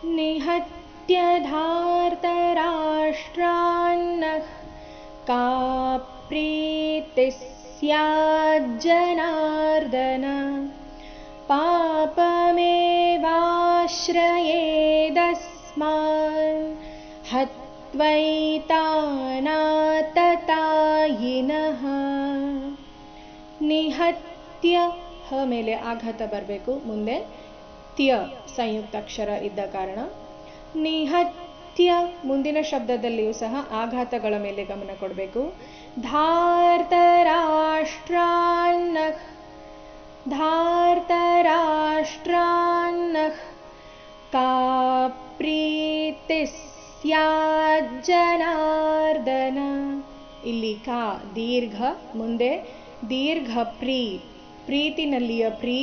निहत्य धार्तराष्ट्रान्नः का प्रीतिः स्याज्जनार्दन पापमेवाश्रयेदस्मान् हत्वैतानाततायिनः ನಿಹತ್ಯ ಹ ಮೇಲೆ ಆಘಾತ ಬರಬೇಕು, ಮುಂದೆ ತ್ಯ ಸಂಯುಕ್ತಾಕ್ಷರ ಇದ್ದ ಕಾರಣ ನಿಹತ್ಯ ಮುಂದಿನ ಶಬ್ದದಲ್ಲಿಯೂ ಸಹ ಆಘಾತಗಳ ಮೇಲೆ ಗಮನ ಕೊಡಬೇಕು. ಧಾರ್ತರಾಷ್ಟ್ರಾನ್ನಃ ಧಾರ್ತರಾಷ್ಟ್ರಾನ್ನಃ ಕಾ ಪ್ರೀತಿಃ ಸ್ಯಾಜ್ಜನಾರ್ದನ. ಇಲ್ಲಿ ಕಾ ದೀರ್ಘ, ಮುಂದೆ ದೀರ್ಘ ಪ್ರೀತಿನಲ್ಲಿಯ ಪ್ರೀ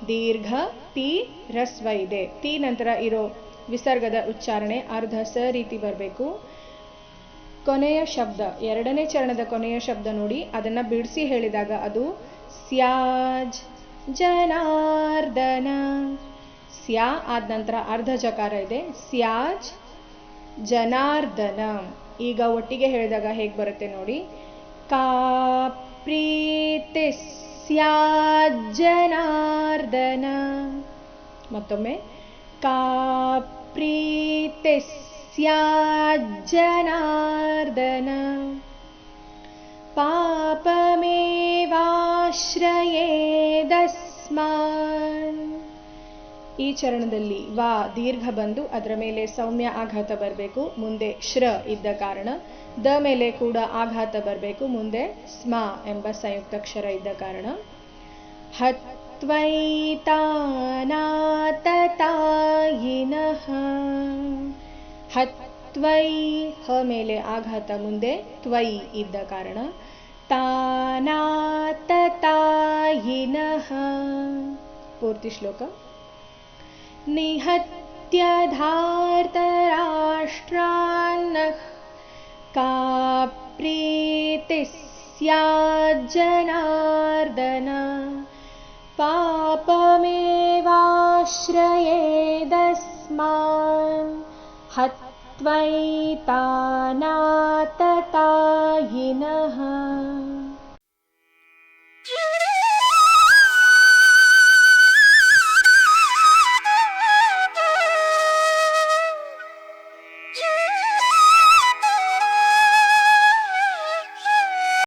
ದೀರ್ಘ ತಿ ರಸ್ವ ಇದೆ. ತಿ ನಂತರ ಇರೋ ವಿಸರ್ಗದ ಉಚ್ಚಾರಣೆ ಅರ್ಧ ಸ ರೀತಿ ಬರಬೇಕು. ಕೊನೆಯ ಶಬ್ದ, ಎರಡನೇ ಚರಣದ ಕೊನೆಯ ಶಬ್ದ ನೋಡಿ, ಅದನ್ನ ಬಿಡಿಸಿ ಹೇಳಿದಾಗ ಅದು ಸ್ಯಾಜ್ ಜನಾರ್ದನ. ಸ್ಯಾ ಆದ ನಂತರ ಅರ್ಧ ಜಕಾರ ಇದೆ, ಸ್ಯಾಜ್ ಜನಾರ್ದನ. ಈಗ ಒಟ್ಟಿಗೆ ಹೇಳಿದಾಗ ಹೇಗೆ ಬರುತ್ತೆ ನೋಡಿ. ಕಾ ಪ್ರೀತಿಃ ಸ್ಯಾಜ್ಜನಾರ್ದನ. ಮತ್ತೊಮ್ಮೆ ಕಾ ಪ್ರೀತಿಃ ಸ್ಯಾಜ್ಜನಾರ್ದನ ಪಾಪಮೇವಾಶ್ರಯೇದಸ್ಮಾನ್. ಈ ಚರಣದಲ್ಲಿ ವಾ ದೀರ್ಘ ಬಂದು ಅದರ ಮೇಲೆ ಸೌಮ್ಯ ಆಘಾತ ಬರಬೇಕು, ಮುಂದೆ ಶ್ರ ಇದ್ದ ಕಾರಣ ದ ಮೇಲೆ ಕೂಡ ಆಘಾತ ಬರಬೇಕು, ಮುಂದೆ ಸ್ಮ ಎಂಬ ಸಂಯುಕ್ತಾಕ್ಷರ ಇದ್ದ ಕಾರಣ ಹತ್ವೈತಾನಾತತಾಯಿನಃ. ಹತ್ವೈ ಹ ಮೇಲೆ ಆಘಾತ, ಮುಂದೆ ತ್ವೈ ಇದ್ದ ಕಾರಣ ತಾನಾತತಾಯಿನಃ. ಪೂರ್ತಿ ಶ್ಲೋಕ. ನಿಹತ್ಯ ಧಾರ್ತರಾಷ್ಟ್ರಾನ್ನಃ ಕಾ ಪ್ರೀತಿಃ ಸ್ಯಾಜ್ಜನಾರ್ದನ ಪಾಪಮೇವಾಶ್ರಯೇದಸ್ಮಾನ್ ಹತ್ವೈತಾನಾತತಾಯಿನಃ.